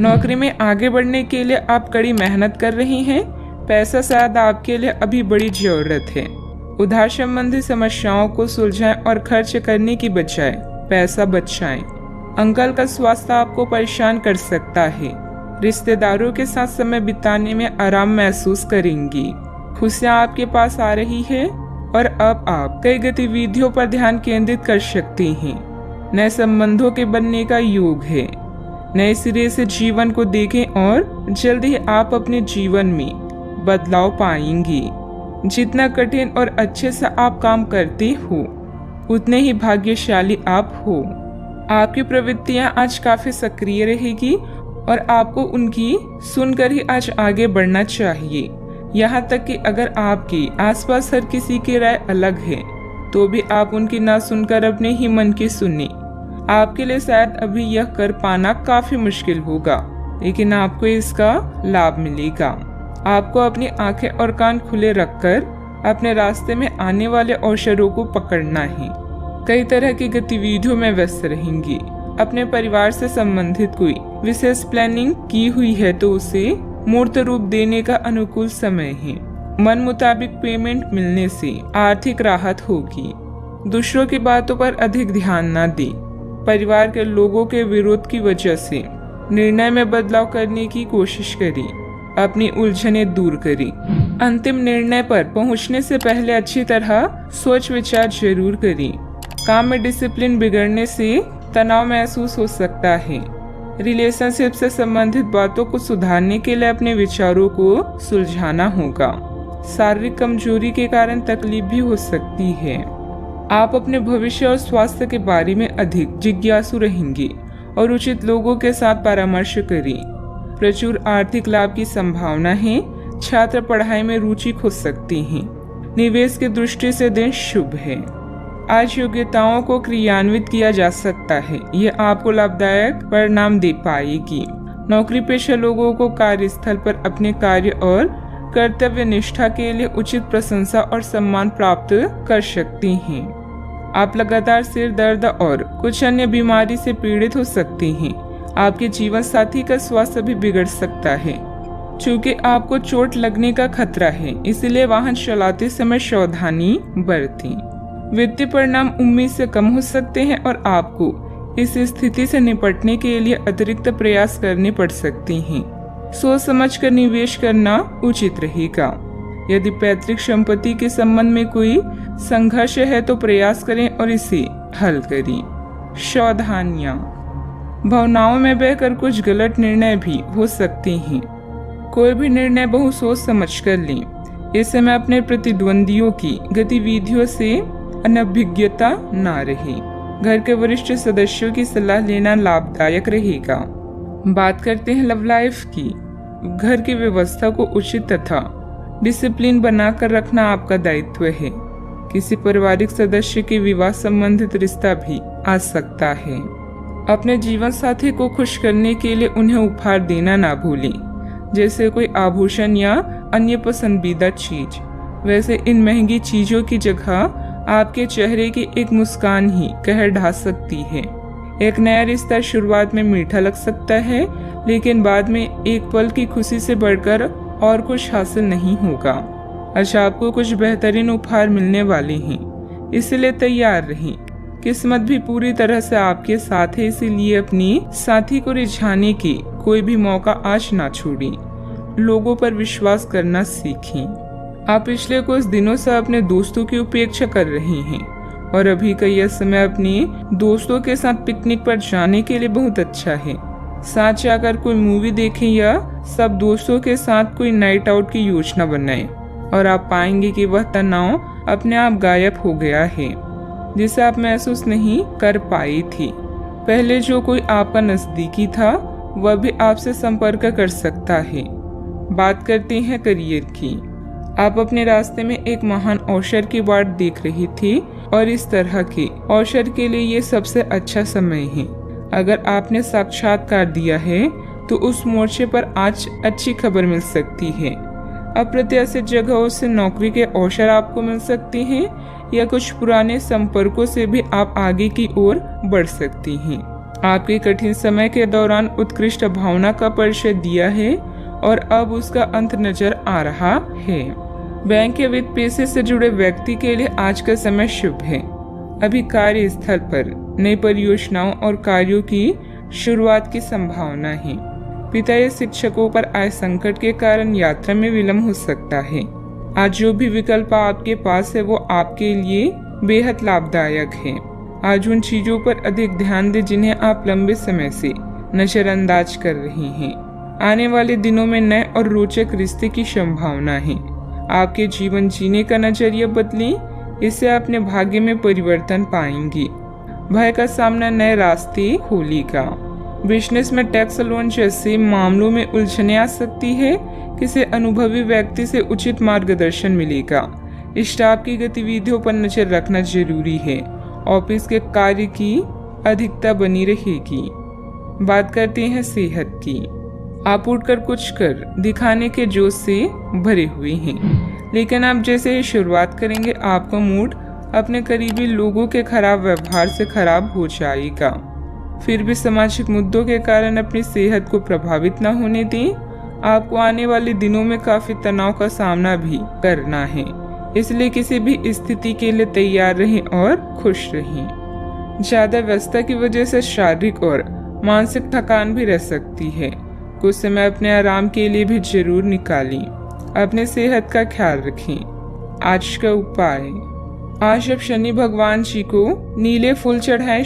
नौकरी में आगे बढ़ने के लिए आप कड़ी मेहनत कर रही हैं। पैसा शायद आपके लिए अभी बड़ी जरूरत है। उधार संबंधी समस्याओं को सुलझाएं और खर्च करने की बजाय पैसा बचाएं। अंकल का स्वास्थ्य आपको परेशान कर सकता है। रिश्तेदारों के साथ समय बिताने में आराम महसूस करेंगी। खुशियाँ आपके पास आ रही है और अब आप कई गतिविधियों पर ध्यान केंद्रित कर सकती हैं। नए संबंधों के बनने का योग है। नए सिरे से जीवन को देखें और जल्द ही आप अपने जीवन में बदलाव पाएंगी। जितना कठिन और अच्छे से आप काम करते हो उतने ही भाग्यशाली आप हो। आपकी प्रवृत्तियां आज काफी सक्रिय रहेगी और आपको उनकी सुनकर ही आज आगे बढ़ना चाहिए। यहाँ तक कि अगर आपके आसपास हर किसी की राय अलग है तो भी आप उनकी ना सुनकर अपने ही मन की सुने। आपके लिए शायद अभी यह कर पाना काफी मुश्किल होगा, लेकिन आपको इसका लाभ मिलेगा। आपको अपनी आंखें और कान खुले रखकर अपने रास्ते में आने वाले अवसरों को पकड़ना है। कई तरह की गतिविधियों में व्यस्त रहेंगी। अपने परिवार से संबंधित कोई विशेष प्लानिंग की हुई है तो उसे मूर्त रूप देने का अनुकूल समय है। मन मुताबिक पेमेंट मिलने से आर्थिक राहत होगी। दूसरों की बातों पर अधिक ध्यान न दें। परिवार के लोगों के विरोध की वजह से निर्णय में बदलाव करने की कोशिश करें। अपनी उलझनें दूर करें। अंतिम निर्णय पर पहुंचने से पहले अच्छी तरह सोच विचार जरूर करें। काम में डिसिप्लिन बिगड़ने से तनाव महसूस हो सकता है। रिलेशनशिप से संबंधित बातों को सुधारने के लिए अपने विचारों को सुलझाना होगा। शारीरिक कमजोरी के कारण तकलीफ भी हो सकती है। आप अपने भविष्य और स्वास्थ्य के बारे में अधिक जिज्ञासु रहेंगे और उचित लोगों के साथ परामर्श करें। प्रचुर आर्थिक लाभ की संभावना है। छात्र पढ़ाई में रुचि खो सकते हैं। निवेश की दृष्टि से दिन शुभ है। आज योग्यताओं को क्रियान्वित किया जा सकता है। यह आपको लाभदायक परिणाम दे पाएगी। नौकरी पेशा लोगों को कार्यस्थल पर अपने कार्य और कर्तव्य निष्ठा के लिए उचित प्रशंसा और सम्मान प्राप्त कर सकती हैं। आप लगातार सिर दर्द और कुछ अन्य बीमारी से पीड़ित हो सकते हैं। आपके जीवन साथी का स्वास्थ्य भी बिगड़ सकता है। चूँकि आपको चोट लगने का खतरा है, इसलिए वाहन चलाते समय सावधानी बरतें। वित्तीय परिणाम उम्मीद से कम हो सकते हैं और आपको इस स्थिति से निपटने के लिए अतिरिक्त प्रयास करने पड़ सकते हैं। सोच समझकर निवेश करना उचित रहेगा। यदि पैतृक संपत्ति के संबंध में कोई संघर्ष है तो प्रयास करें और इसे हल करें। सावधानियां। भावनाओं में बहकर कुछ गलत निर्णय भी हो सकते हैं। कोई भी निर्णय बहुत सोच समझ कर लें। इस समय अपने प्रतिद्वंदियों की गतिविधियों से अनभिज्ञता न रहे। घर के वरिष्ठ सदस्यों की सलाह लेना लाभदायक रहेगा। बात करते हैं लव लाइफ की। घर की व्यवस्था को उचित तथा डिसिप्लिन बनाकर रखना आपका दायित्व है। किसी पारिवारिक सदस्य के विवाह संबंधित रिश्ता भी आ सकता है। अपने जीवन साथी को खुश करने के लिए उन्हें उपहार देना ना भूलें, जैसे कोई आभूषण या अन्य पसंदीदा चीज। वैसे इन महंगी चीजों की जगह आपके चेहरे की एक मुस्कान ही कहर ढा सकती है। एक नया रिश्ता शुरुआत में मीठा लग सकता है, लेकिन बाद में एक पल की खुशी से बढ़कर और कुछ हासिल नहीं होगा। आज आपको कुछ बेहतरीन उपहार मिलने वाले हैं, इसलिए तैयार रहें। किस्मत भी पूरी तरह से आपके साथ है, इसीलिए अपनी साथी को रिझाने के कोई भी मौका आज ना छोड़ें। लोगों पर विश्वास करना सीखें। आप पिछले कुछ दिनों से अपने दोस्तों की उपेक्षा कर रहे हैं और अभी का यह समय अपने दोस्तों के साथ पिकनिक पर जाने के लिए बहुत अच्छा है। साथ जाकर कोई मूवी देखें या सब दोस्तों के साथ कोई नाइट आउट की योजना बनाएं और आप पाएंगे कि वह तनाव अपने आप गायब हो गया है, जिसे आप महसूस नहीं कर पाई थी। पहले जो कोई आपका नजदीकी था वह भी आपसे संपर्क कर सकता है। बात करते हैं करियर की। आप अपने रास्ते में एक महान अवसर की बाट देख रही थी और इस तरह के अवसर के लिए ये सबसे अच्छा समय है। अगर आपने साक्षात्कार दिया है तो उस मोर्चे पर आज अच्छी खबर मिल सकती है। अप्रत्याशित जगहों से नौकरी के अवसर आपको मिल सकते हैं या कुछ पुराने संपर्कों से भी आप आगे की ओर बढ़ सकती हैं। आपके कठिन समय के दौरान उत्कृष्ट भावना का परिचय दिया है और अब उसका अंत नजर आ रहा है। बैंक या वित्त पेशे से जुड़े व्यक्ति के लिए आज का समय शुभ है। अभी कार्यस्थल पर नई परियोजनाओं और कार्यों की शुरुआत की संभावना है। पिता या शिक्षकों पर आए संकट के कारण यात्रा में विलंब हो सकता है। आज जो भी विकल्प आपके पास है वो आपके लिए बेहद लाभदायक है। आज उन चीजों पर अधिक ध्यान दें जिन्हें आप लंबे समय से नजरअंदाज कर रही हैं। आने वाले दिनों में नए और रोचक रिश्ते की संभावना है। आपके जीवन जीने का नजरिया बदलें, इससे अपने भाग्य में परिवर्तन पाएंगी। भय का सामना नए रास्ते खोलेगा। बिजनेस में टैक्स लोन जैसे मामलों में उलझने आ सकती है। किसी अनुभवी व्यक्ति से उचित मार्गदर्शन मिलेगा। स्टाफ की गतिविधियों पर नजर रखना जरूरी है। ऑफिस के कार्य की अधिकता बनी रहेगी। बात करते हैं सेहत की। आप उठकर कुछ कर दिखाने के जोश से भरे हुए हैं, लेकिन आप जैसे ही शुरुआत करेंगे आपका मूड अपने करीबी लोगों के खराब व्यवहार से खराब हो जाएगा। फिर भी सामाजिक मुद्दों के कारण अपनी सेहत को प्रभावित न होने दें। आपको आने वाले दिनों में काफी तनाव का सामना भी करना है, इसलिए किसी भी स्थिति के लिए तैयार रहें और खुश रहें। ज्यादा व्यस्तता की वजह से शारीरिक और मानसिक थकान भी रह सकती है। कुछ समय अपने आराम के लिए भी जरूर निकालें। अपने सेहत का ख्याल रखें। आज का उपाय, आज आप शनि भगवान जी को नीले फूल चढ़ाएं।